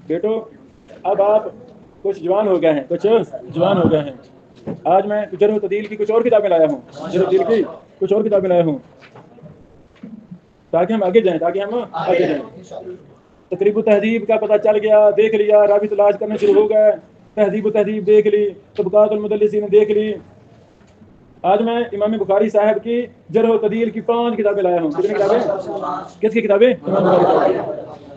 بیٹو اب آپ کچھ جوان ہو گئے ہیں، آج میں جرح و تعدیل کی کچھ اور کتابیں لایا ہوں، تاکہ ہم آگے جائیں، تقریب و تہذیب کا پتہ چل گیا، دیکھ لیا، راوی تلاش کرنا شروع ہو گئے، تہذیب و تہذیب دیکھ لی، طبقات المدلسین دیکھ لی۔ آج میں امام بخاری صاحب کی جرح و تعدیل کی 5 کتابیں لایا ہوں۔ کتنی کتابیں؟ کس کی کتابیں؟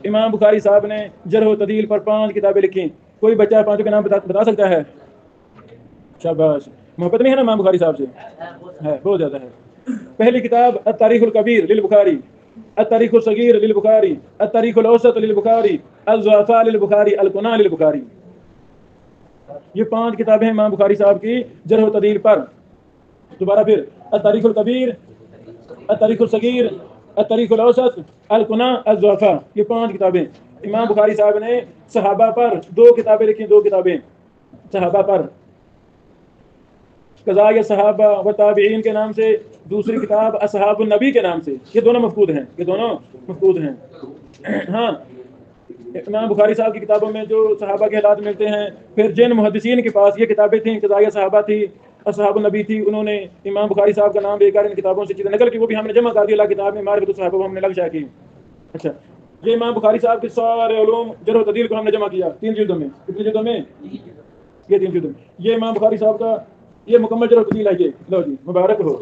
امام بخاری صاحب نے جرح و تعدیل پر 5 کتابیں لکھی۔ کوئی بچہ 5 کے نام بتا سکتا ہے؟ شاباش، محبت نہیں ہے نا امام بخاری صاحب سے؟ ہے، بہت زیادہ ہے۔ پہلی کتاب التاریخ الکبیر للبخاری، التاریخ الصغیر للبخاری، التاریخ الاوسط للبخاری، الضعفاء للبخاری، الکنہ للبخاری۔ یہ 5 کتابیں ہیں امام بخاری صاحب کی جرح و تعدیل پر۔ دوبارہ پھر التاریخ الکبیر، التاریخ الصغیر، التاریخ الاوسط، الکنہ، الضعفاء، یہ 5 کتابیں۔ امام بخاری صاحب نے صحابہ پر 2 کتابیں لکھی، 2 کتابیں صحابہ پر، قضائے صحابہ و تابعین کے نام سے، دوسری کتاب اصحاب النبی کے نام سے۔ یہ دونوں مفقود ہیں، ہاں۔ امام بخاری صاحب کی کتابوں میں جو صحابہ کے حالات ملتے ہیں، پھر جن محدثین کے پاس یہ کتابیں تھیں، قضائے صحابہ تھی، اصحاب النبی تھی، انہوں نے امام بخاری صاحب کا نام لے کر ان کتابوں سے چیزیں نقل کی، وہ بھی ہم نے جمع کر دی اللہ کتاب میں، معرفت الصحابہ وہ ہم نے لگ شائع کی۔ اچھا، یہ امام بخاری صاحب کے سارے علوم جرح و تعدیل کو ہم نے جمع کیا 3 جلدوں میں۔ کتنی جلدوں میں؟ یہ 3 جلدوں میں۔ یہ امام بخاری صاحب کا یہ مکمل جرح و تعدیل ہے۔ یہ لو جی، مبارک ہو۔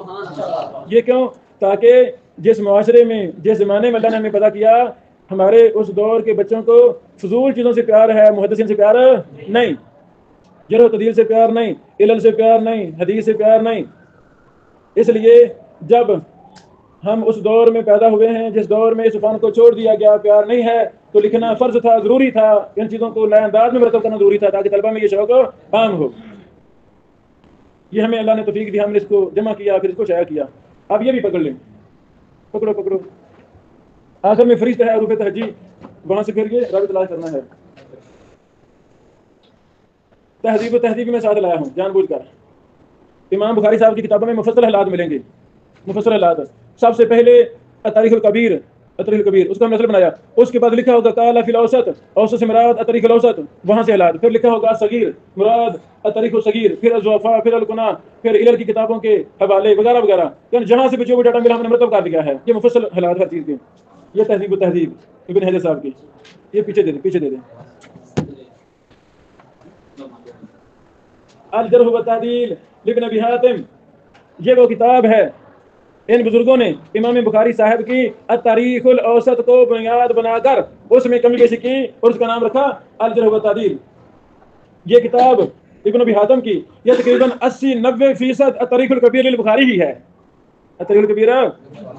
یہ کیوں؟ تاکہ جس معاشرے میں، جس زمانے میں اللہ نے ہمیں پتہ کیا ہمارے اس دور کے بچوں کو فضول چیزوں سے پیار ہے، محدثین سے پیار نہیں، جرح و تعدیل سے پیار نہیں، علل سے پیار نہیں، حدیث سے پیار نہیں۔ اس لیے جب ہم اس دور میں پیدا ہوئے ہیں جس دور میں اس فن کو چھوڑ دیا گیا، پیار نہیں ہے، تو لکھنا فرض تھا، ضروری تھا، ان چیزوں کو نئے انداز میں مرتب کرنا ضروری تھا تاکہ طلبہ میں یہ شوق عام ہو۔ یہ ہمیں اللہ نے توفیق دی، ہم نے اس کو جمع کیا، پھر اس کو شائع کیا۔ اب یہ بھی پکڑ لیں، پکڑو۔ آخر میں فہرست ہے حروف تہجی، وہاں سے پھر یہ راوی تلاش کرنا ہے۔ تہذیب و تہذیب میں ساتھ لایا ہوں جان بوجھ کر۔ امام بخاری صاحب کی کتابوں میں مفصل حالات ملیں گے، مفصل حالات۔ سب سے پہلے التاریخ الکبیر، اس کا نسل بنایا، اس کے بعد لکھا ہوگا قال فی الاوسط، اوسط سے مراد التاریخ الاوسط، وہاں سے حالات، پھر لکھا ہوگا صغیر، مراد التاریخ الصغیر، پھر الضعفاء، پھر الکنہ، پھر علل کی کتابوں کے حوالے وغیرہ وغیرہ، یعنی جہاں سے بھی جو ڈاٹا ملا ہم نے مرتب کر دیا ہے۔ یہ مفصل حالات ہر چیز کے۔ یہ تہذیب و تہذیب ابن حجر صاحب کی، یہ پیچھے دے دیں۔ الجرح و تعدیل لابن ابی حاتم، یہ وہ کتاب ہے ان بزرگوں نے امام بخاری صاحب کی التاریخ الاوسط کو بنیاد بنا کر اس میں کمی بیشی کی اور اس کا نام رکھا الجرح و تعدیل۔ یہ کتاب ابن ابی حاتم کی، یہ تقریباً 80-90% التاریخ الکبیر للبخاری ہی ہے۔ التاریخ الکبیر،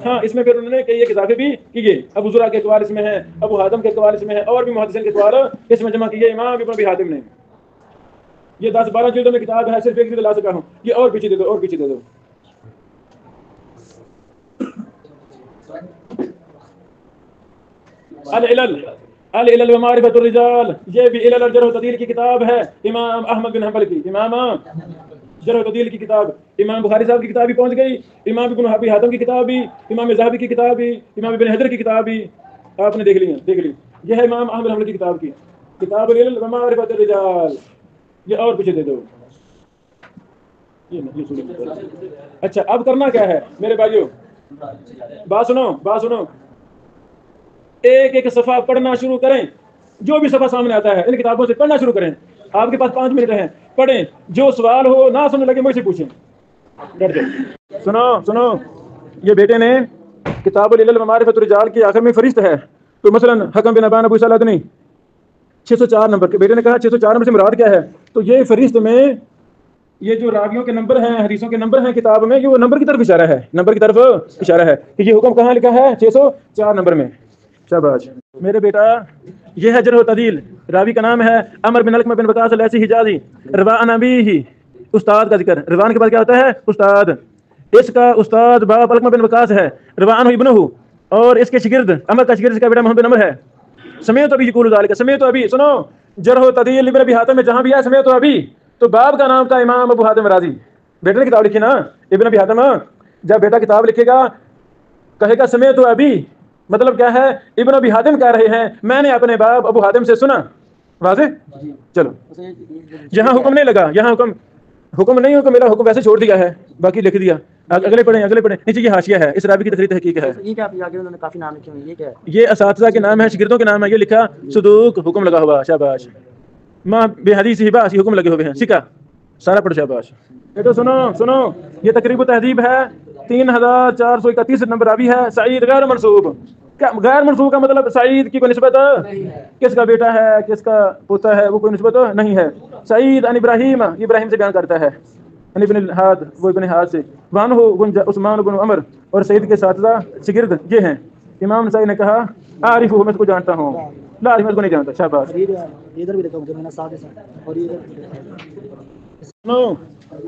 ہاں، اس میں پھر انہوں نے کئی ایک اضافے بھی کیے، ابو زرع کے اقوال اس میں ہیں، ابو حاتم کے اقوال اس میں ہیں، اور بھی محدثین کے اقوال اس میں جمع کیے امام ابن ابی حاتم نے۔ یہ 10-12 جلدوں میں کتاب ہے، صرف ایک جلد لا سکا ہوں۔ یہ اور پیچھے دے دو۔ العلل و معرفت الرجال، یہ بھی علل اور جرح و تعدیل کی کتاب ہے امام احمد بن حنبل کی۔ امام جرح و تعدیل کی کتاب امام بخاری صاحب کی کتاب بھی پہنچ گئی، امام ابن ابی حاتم کی کتاب بھی، امام ذہبی کی کتاب بھی، امام ابن حجر کی کتاب بھی آپ نے دیکھ لی۔ یہ ہے امام احمد بن حنبل کی کتاب کی کتاب العلل و معرفت الرجال۔ یہ اور پیچھے دے دو۔ اچھا، اب کرنا کیا ہے میرے بھائیو؟ بات سنو، ایک صفحہ پڑھنا شروع کریں، جو بھی صفحہ سامنے آتا ہے ان کتابوں سے پڑھنا شروع کریں۔ آپ کے پاس 5 منٹ ہیں، پڑھیں، جو سوال ہو نہ سمجھ لگے مجھ سے پوچھیں۔ سنو، یہ بیٹے نے کتاب العلل و معرفت الرجال کی آخر میں فہرست ہے، تو مثلا حکم بن ابان ابو عیسیٰ الادنی 604 نمبر کے بیٹے نے کہا 604 نمبر سے مراد کیا ہے؟ تو یہ فہرست میں یہ جو راویوں کے نمبر ہیں، حدیثوں کے نمبر ہیں کتاب میں، یہ وہ نمبر کی طرف اشارہ ہے کہ یہ حکم کہاں لکھا ہے؟ 604 نمبر میں۔ شاباش میرے بیٹا، یہ ہے جرح و تعدیل۔ راوی کا نام ہے عمر بن علقمہ بن وقاص اللیثی حجازی، روا عن ابیہ، استاد کا ذکر، روان کے بعد کیا ہوتا ہے؟ استاد۔ اس کا استاد باپ علقمہ بن وقاص ہے، روا عنہ ابنہ، اور اس کے شاگرد عمر کا شاگرد اس کا بیٹا محمد بن عمر ہے۔ سمیعت ابی یقول ذلک، سمیعت ابی، سنو، جرح و تعدیل ابن ابی حاتم میں جہاں بھی ہے سمیعت ابی، تو باپ کا نام تھا امام ابو حاتم رازی۔ بیٹے نے کتاب لکھی نا ابن ابی حاتم، جب بیٹا کتاب لکھے گا کہے گا سمیعت ابی، مطلب کیا ہے؟ ابن ابی حاتم کہہ رہے ہیں میں نے اپنے باپ ابو حاتم سے سنا۔ واضح؟ چلو یہاں حکم نہیں لگا، یہاں حکم نہیں، حکم میرا حکم ویسے چھوڑ دیا ہے، باقی لکھ دیا۔ اگلے پڑھیں نیچے یہ حاشیہ ہے، اس راوی کی تقریر تحقیق ہے۔ یہ اساتذہ کے نام ہے، شاگردوں کے نام ہے، یہ لکھا صدوق، حکم لگا ہوا، شاباش۔ ماں بے حدیث ہی باش، حکم لگے ہوئے ہیں، سکھا سارا پڑھ، شاباش۔ یہ تو سنو یہ تقریب و تہذیب ہے، 3431 نمبر راوی ہے، سعید غیر منصوب۔ غیر منصوب کا مطلب سعید کی کوئی نسبت کس کا بیٹا ہے، کس کا پوتا ہے، وہ کوئی نسبت نہیں ہے۔ سعید ان ابراہیم، ابراہیم سے بیان کرتا ہے، ان ابن الحاد، وہ ابن حاد سے، وانہ بن عثمان بن عمر، اور سعید کے اساتذہ شاگرد یہ ہیں۔ امام نسائی نے کہا عارف ہوں، میں اس کو جانتا ہوں، لا میں اس کو نہیں جانتا، شاباش۔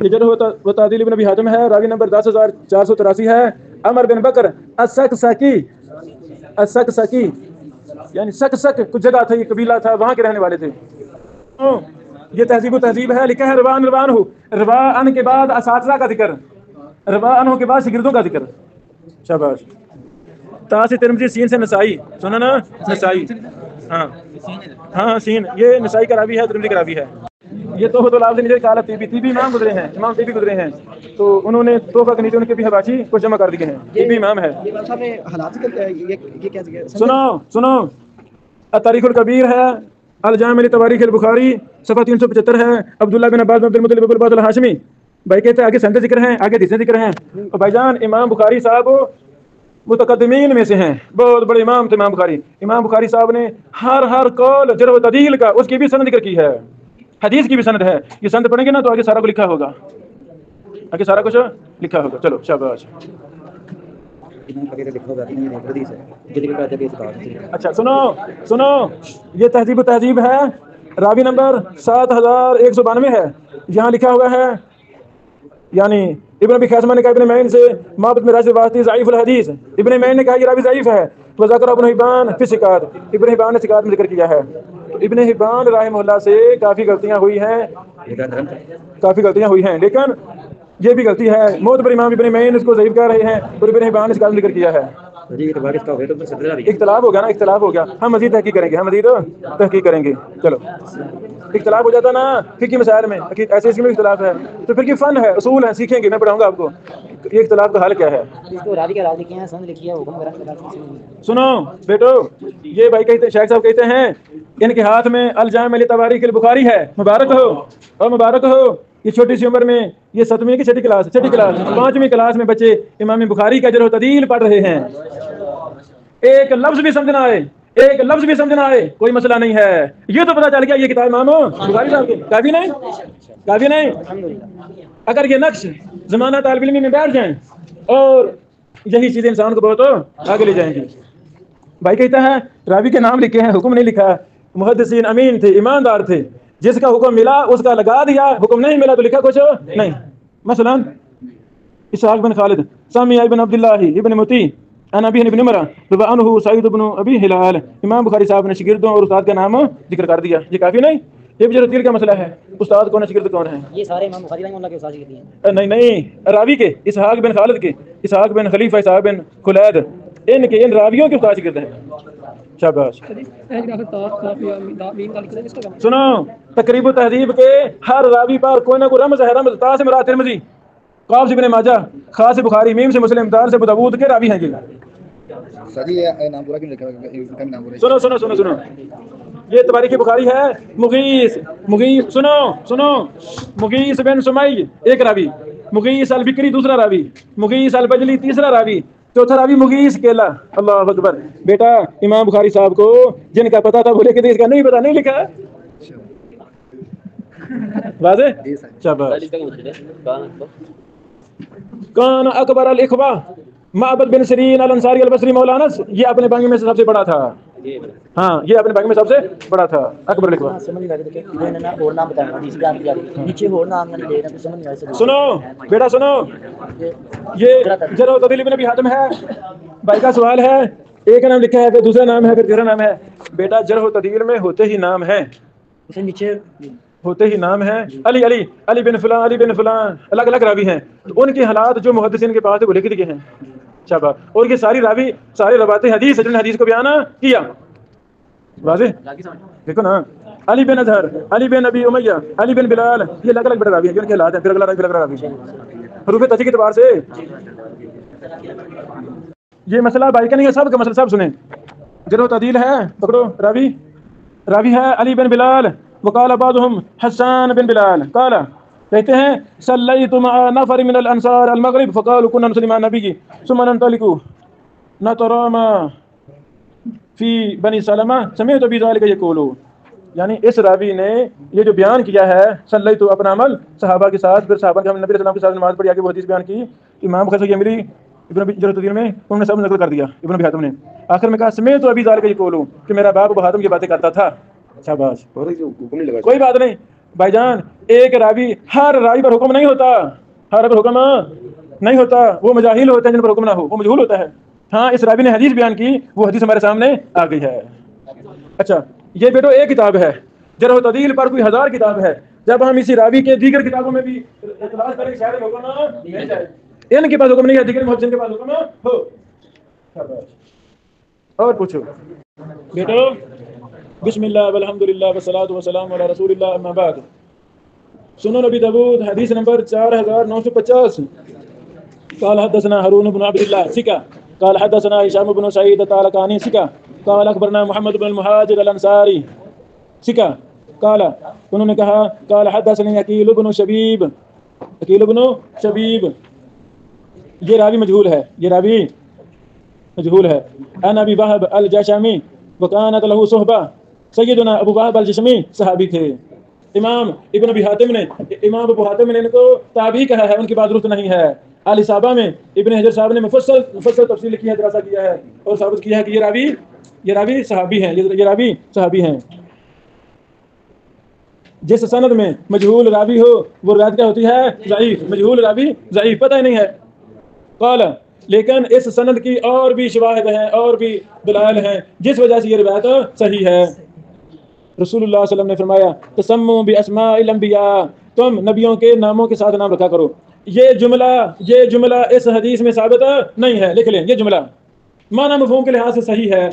جرح و تعدیل ابن ابی حاتم ہے، راوی نمبر 10483 ہے۔ عمر بن بکر السکسکی، یعنی سک کچھ جگہ تھا، یہ قبیلہ تھا، وہاں کے رہنے والے تھے۔ یہ تہذیب و تہذیب ہے، لکھا ہے روان ہو، روان کے بعد اساتذہ کا ذکر، روان ہو کے بعد شاگردوں کا ذکر، شاباش۔ تا سے ترمذی، سین سے نسائی، سنا نا نسائی، ہاں سین، یہ نسائی کا راوی ہے، ترمذی کا راوی ہے۔ یہ تو لفظ نیچے کالا تیبی امام گزرے ہیں، امام تیبی گزرے ہیں، تو انہوں نے توفہ کے نیچے ان کے بھی حواشی کو جمع کر دیے ہیں، تیبی امام ہے۔ سنو التاریخ الکبیر ہے، الجامع لتواریخ البخاری، صفحہ 375 ہے۔ عبداللہ بن عباس بن عبد المطلب بن عباس الہاشمی، بھائی کہتے ہیں آگے سند ذکر ہیں، آگے حدیثیں ذکر ہیں۔ اور بھائی جان امام بخاری صاحب متقدمین میں سے ہیں، بہت بڑے امام تھے امام بخاری۔ امام بخاری صاحب نے ہر قول جرح و تعدیل کا اس کی بھی سند ذکر کی ہے، حدیث کی بھی سند ہے۔ یہ سند پڑھیں گے نا تو آگے سارا کچھ لکھا ہوگا، آگے سارا کچھ لکھا ہوگا۔ چلو شاباش۔ اچھا سنو یہ تہذیب و تہذیب ہے، راوی نمبر 7192 ہے، یہاں لکھا ہوا ہے، یعنی ابن ابی خیثمہ نے کہا ابن معین سے معبد میں راج واسطی ضعیف الحدیث، ابن معین نے کہا یہ راوی ضعیف ہے، تو ذکر ابن حبان فی ثقات، ابن حبان نے ثقات میں ذکر کیا ہے۔ ابن حبان رحمہ اللہ سے کافی غلطیاں ہوئی ہیں، لیکن یہ بھی غلطی ہے، معتبر امام ابن معین اس کو ضعیف کہہ رہے ہیں، اور ابن حبان نے ثقات میں ذکر کیا ہے۔ اختلاف ہو گیا، ہم مزید تحقیق کریں گے، چلو اختلاف ہو جاتا نا فقہی مسائل میں، ایسے اس میں اختلاف ہے تو پھر کی فن ہے، اصول ہیں، سیکھیں گے، میں پڑھاؤں گا آپ کو یہ اختلاف کا حل کیا ہے۔ سنو بیٹو، یہ بھائی کہتے ہیں، شیخ صاحب کہتے ہیں ان کے ہاتھ میں الجامع لتواریخ البخاری ہے، مبارک ہو۔ یہ چھوٹی سی عمر میں، یہ 7ویں کی چھٹی کلاس 5ویں کلاس میں بچے امام بخاری کا جرح و تعدیل پڑھ رہے ہیں۔ ایک لفظ بھی سمجھنا آئے کوئی مسئلہ نہیں ہے، یہ تو پتا چل گیا یہ کتاب امام بخاری صاحب کی کافی نہیں۔ اگر یہ نقش زمانہ طالب علمی میں بیٹھ جائیں اور یہی چیزیں انسان کو بہت آگے لے جائیں گی۔ بھائی کہتا ہے راوی کے نام لکھے ہیں، حکم نہیں لکھا، محدثین امین تھے، ایماندار تھے، جس کا حکم ملا اس کا لگا دیا، حکم نہیں ملا تو لکھا کچھ نہیں۔ مثلا اسحاق بن خالد سامع ابن عبداللہ ابن مطیع عن ابی بن عمر رضی عنہ سعید بن ابی ہلال، امام بخاری صاحب نے شاگردوں اور استاد کا نام ذکر کر دیا، یہ کافی نہیں، یہ بھی جرح کا مسئلہ ہے، استاد کون ہے شاگرد کون ہے، یہ سارے امام بخاری رحمہ اللہ کے استاد ہیں۔ نہیں راوی کے، اسحاق بن خالد کے، اسحاق بن خلیفہ، اسحاق بن خلید، ان راویوں کے استاد شاگرد ہیں، شاباش۔ سنو تقریب و تہذیب کے ہر راوی پر کوئی نہ کوئی رمز ہے، رمز، تا سے مراد ترمذی، قاف سے ابن ماجہ، خا سے بخاری، میم سے مسلم، دال سے ابو داؤد کے راوی ہیں یہ۔ سنو یہ تواریخ بخاری ہے، مغیث، سنو مغیث بن سمی ایک راوی، مغیث البکری دوسرا راوی، مغیث البجلی تیسرا راوی، چوتھا راوی مغیث کیلا۔ اللہ اکبر۔ بیٹا امام بخاری صاحب کو جن کا پتا تھا وہ لکھ کے اس کا نہیں پتا نہیں لکھا، واضح؟ شاباش۔ کان اکبر الاخوہ معبد بن سیرین الانصاری البصری مولانا، یہ اپنے بانگی میں سے سب سے بڑا تھا، ہاں یہ اپنے بانگی میں سب سے بڑا تھا، اکبر الاخوہ۔ سنو بیٹا سنو، یہ جرح و تعدیل ابن ابی حاتم ہے، بھائی کا سوال ہے، ایک کا نام لکھا ہے پھر دوسرا نام ہے پھر تیسرا نام ہے، بیٹا جرح و تعدیل میں ہوتے ہی نام ہے، علی بن فلان الگ الگ راوی ہیں، تو ان کے حالات جو محدثین کے پاس ہے وہ لکھ دیے ہیں، شاباش۔ اور یہ ساری راوی سارے روایت حدیث سجن حدیث کو بیان کیا، واضح؟ دیکھو نا علی بن اظہر، علی بن ابی امیہ، علی بن بلال، یہ الگ الگ بڑے راوی ہیں، ان کے حالات ہیں، پھر اگلا راوی حروف تہجی کے اعتبار سے یہ مسئلہ بھائی کا نہیں ہے، سب کا مسئلہ سب سنیں. جرح و تعدیل ہے، پکڑو راوی ہے علی بن بلال، وقال بعضهم حسان بن بلال قال، کہتے ہیں صلیت مع نفر من الانصار المغرب فقالوا كنا نصلي مع النبي ثم ننطلق نترامى فی بنی سلمہ سمعت بذلك یقولوا. یعنی اس راوی نے یہ جو بیان کیا ہے صلی تو اپنا عمل صحابہ کے ساتھ، پھر صحابہ کے ہم نبی علیہ السلام کے ساتھ نماز پڑھی، آگے وہ حدیث بیان کی. امام بخاری یہ ملی ابن ابی جرح التعدیل میں انہوں نے سب نقل کر دیا، ابن ابی حاتم نے آخر میں کہا سمعت ابی ذلك یقولوا کہ میرا باپ ابو حاتم یہ باتیں کرتا تھا. شاباش، کوئی بات نہیں بھائی جان، ایک راوی ہر راوی پر حکم نہیں ہوتا، ہر پر حکم نہیں ہوتا، وہ مجاہیل ہوتے ہیں جن پر حکم نہ ہو، وہ مجہول ہوتا ہے. ہاں اس راوی نے حدیث بیان کی، وہ حدیث ہمارے سامنے آ گئی ہے. اچھا یہ بیٹو ایک کتاب ہے، جرح و تعدیل پر کوئی ہزار کتاب ہے. جب ہم اسی راوی کے دیگر کتابوں میں بھی تلاش کریں شاید حکم مل جائے. ان کے پاس حکم نہیں ہے، دیگر محدثین کے پاس حکم ہو. اور پوچھو بیٹو. بسم اللہ والحمدللہ والصلاۃ والسلام علی رسول اللہ، اما بعد. سنن ابی داؤد حدیث نمبر 4950. قال حدثنا هارون بن عبد الله ثقة قال حدثنا هشام بن سعيد الطالقاني ثقة قال اخبرنا محمد بن المهاجر الانصاری ثقة قال انہوں نے کہا قال حدثني عقیل بن شبیب. عقیل بن شبیب یہ راوی مجہول ہے، یہ راوی مجہول ہے. عن ابی وهب الجشمی وكانت له صحبہ. سیدنا ابو وهب الجشمی صحابی تھے. امام ابی حاتم نے ان کو تابعی کہا ہے، ان کی بات درست نہیں ہے. الاصابہ میں ابن حجر صاحب نے مفصل تفصیل لکھی ہے، دراسہ کیا ہے اور ثابت کیا ہے کہ یہ راوی صحابی ہیں، یہ راوی صحابی ہیں. جس سند میں مجہول راوی ہو وہ روایت کیا ہوتی ہے؟ ضعیف. مجہول راوی ضعیف، پتہ ہی نہیں ہے. قال لیکن اس سند کی اور بھی شواہد ہیں، اور بھی دلائل ہیں جس وجہ سے یہ روایت صحیح ہے. رسول اللہ صلی اللہ علیہ وسلم نے فرمایا تسموا باسماء الانبیاء، تم نبیوں کے ناموں کے ساتھ نام رکھا کرو. یہ جملہ اس حدیث میں ثابت نہیں ہے، لکھ لیں. یہ جملہ معنی مفہوم کے لحاظ سے صحیح ہے.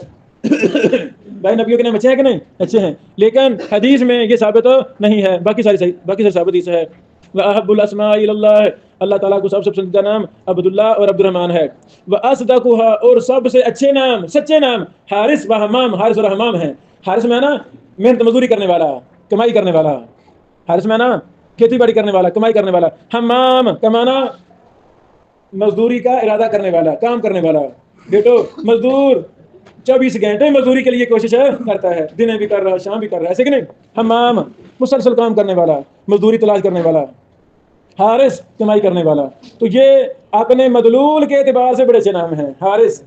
بھائی نبیوں کے نام اچھے ہیں کہ نہیں؟ اچھے ہیں، لیکن حدیث میں یہ ثابت نہیں ہے. باقی ساری ثابت حدیث ہے. وَأَحَبُّ الْأَسْمَاءِ إِلَى اللَّهِ، اللہ تعالیٰ کو سب سے پسندیدہ نام عبداللہ اور عبدالرحمن ہے. وَأَصْدَقُهَا، اور سب سے اچھے نام، سچے نام حارث و حمام. حارث اور حمام ہیں. حارث میں نا محنت مزدوری کرنے والا، کمائی کرنے والا. حارث میں نا کھیتی باڑی کرنے والا، کمائی کرنے والا. حمام کمانا مزدوری کا ارادہ کرنے والا، کام کرنے والا. بیٹو مزدور 24 گھنٹے مزدوری کے لیے کوشش کرتا ہے، دن بھی کر رہا ہے، شام بھی کر رہا ہے، ایسے کہ نہیں؟ حمام مسلسل کام کرنے والا، مزدوری تلاش کرنے والا. حارث کمائی کرنے والا. تو یہ اپنے مدلول کے اعتبار سے بڑے اچھے نام ہیں. حارث،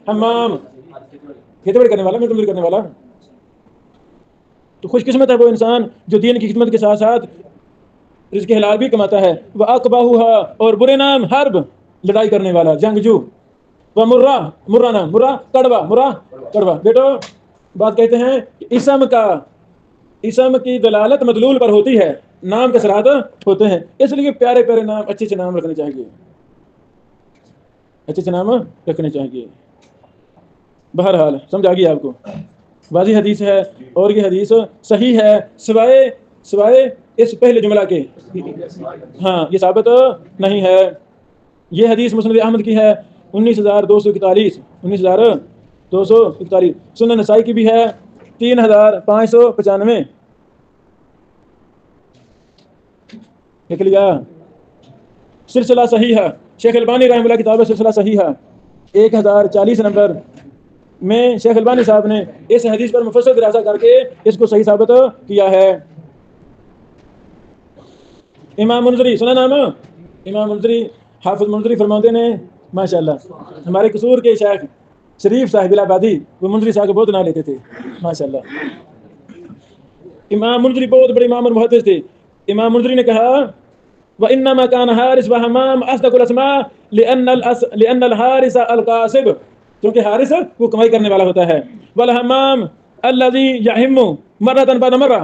حمام کھیتی باڑی کرنے والا، محنت مزدوری کرنے والا. تو خوش قسمت ہے وہ انسان جو دین کی خدمت کے ساتھ ساتھ رزق حلال بھی کماتا ہے. وَأَقْبَحُهَا، اور برے نام حرب، لڑائی کرنے والا، جنگجو. مرہ نام، کڑوا. بیٹو بات کہتے ہیں کہ اسم کی دلالت مدلول پر ہوتی ہے، نام کے اثرات ہوتے ہیں. اس لیے پیارے پیارے نام، اچھے اچھے نام رکھنے چاہیے، اچھے اچھے نام رکھنے چاہیے. بہرحال سمجھ آ گئی آپ کو؟ واضح حدیث ہے اور یہ حدیث صحیح ہے سوائے اس پہلے جملہ کے. ہاں یہ ثابت نہیں ہے. یہ حدیث مسند احمد کی ہے 19,241. سنن نسائی کی بھی ہے 3,595. لکھ لیا؟ سلسلہ صحیح ہے، شیخ البانی رحمہ اللہ کتاب سلسلہ صحیح ہے 1040 نمبر میں شیخ البانی صاحب نے اس حدیث پر مفصل دراسہ کر کے اس کو صحیح ثابت کیا ہے. امام منذری، سنا نام؟ امام منذری، حافظ منذری فرماتے نے ماشاءاللہ ہمارے قصور کے شیخ شریف صاحب الہآبادی، وہ منذری صاحب کو بہت نام لیتے تھے ماشاءاللہ. امام منذری بہت بڑے امام اور محدث تھے. امام منذری نے کہا وَإِنَّمَا كَانَ حارث وحمام أصدق الأسماء لأن الحارث القاسب، کیونکہ حارث وہ کمائی کرنے والا ہوتا ہے. والحمام الذي يحم مرة بعد مرة،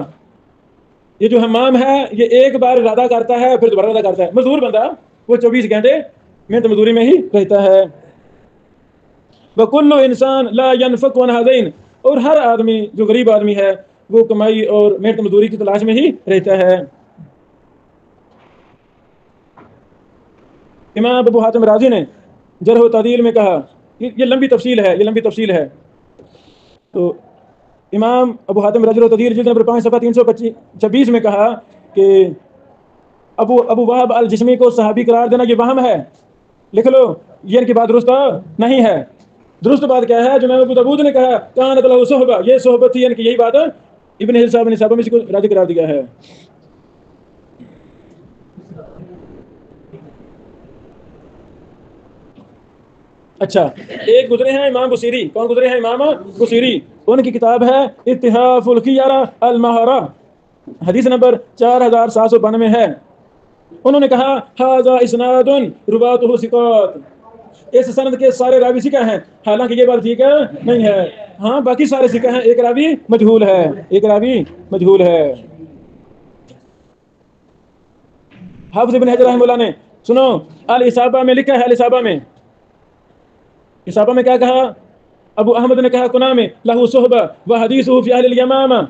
یہ جو حمام ہے یہ ایک بار ارادہ کرتا ہے پھر دوبارہ ارادہ کرتا ہے. مزدور بندہ وہ 24 گھنٹے محنت مزدوری میں ہی رہتا ہے. وَكُلُّ إِنسان لا ينفق عن هذين، اور ہر آدمی جو غریب آدمی ہے وہ کمائی اور محنت مزدوری کی تلاش میں ہی رہتا ہے۔ امام ابو حاتم رازی نے جرح و تعدیل میں کہا، یہ لمبی تفصیل ہے، تو امام ابو حاتم رجل و تعدیل جلد نمبر 5 صفحہ 326 میں کہا کہ ابو وہب الجشمی کو صحابی قرار دینا یہ وہم ہے، لکھ لو، یہ ان کی بات درست نہیں ہے۔ درست بات کیا ہے؟ جو امام ابو داؤد نے کہا کانت لہ صحبہ، یہ صحبت تھی، ان کی یہی بات ابن حزام نے صحابہ میں سے کو راضی قرار دیا ہے۔ اچھا، ایک گزرے ہیں امام بصیری۔ کون گزرے ہیں؟ امام بصیری۔ ان کی کتاب ہے اتحاف الخیارہ المہارہ، حدیث نمبر 4792 ہے۔ انہوں نے کہا ھذا اسناد رواۃہ ثقات، اس سند کے سارے راوی ثقہ ہیں، حالانکہ یہ بات ٹھیک نہیں ہے، ہاں باقی سارے ثقہ ہیں، ایک راوی مجہول ہے۔ حافظ ابن حجر رحمہ اللہ نے سنو الاصابہ میں لکھا ہے، اصابہ میں کیا کہا؟ ابو احمد نے کہا کنا میں لہو صحبہ و حدیثہ فی اہل الیمامہ۔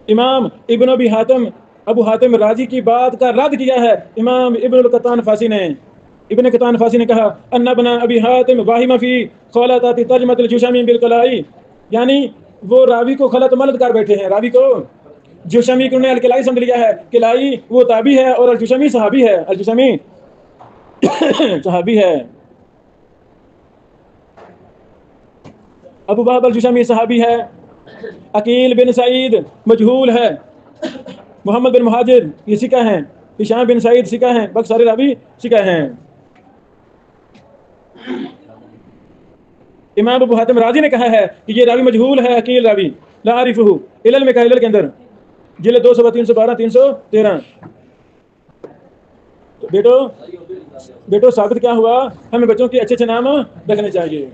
امام ابن ابو حاتم رازی کی بات کا رد کیا ہے امام ابن قطان فاسی نے کہا ان ابن ابی حاتم واہم فی خلطات ترجمۃ الجشمی بالقلائی، یعنی وہ راوی کو خلط ملط کر بیٹھے ہیں، راوی کو جشمی کو نے القلائی سمجھ لیا ہے، قلائی وہ تابعی ہے اور الجشمی صحابی ہے، ابو وہب الجشمی صحابی ہے، عقیل بن سعید مجہول ہے، محمد بن مہاجر یہ ثقہ ہیں، ہشام بن سعید ثقہ ہیں، باقی سارے راوی ثقہ ہیں۔ امام ابو حاتم رازی نے کہا ہے کہ یہ راوی مجہول ہے، عقیل راوی، لا عارفہ، علل میں کہا، علل کے اندر جلد 2 صفحہ 312 313۔ بیٹو ثابت کیا ہوا؟ ہمیں بچوں کے اچھے نام رکھنے چاہیے۔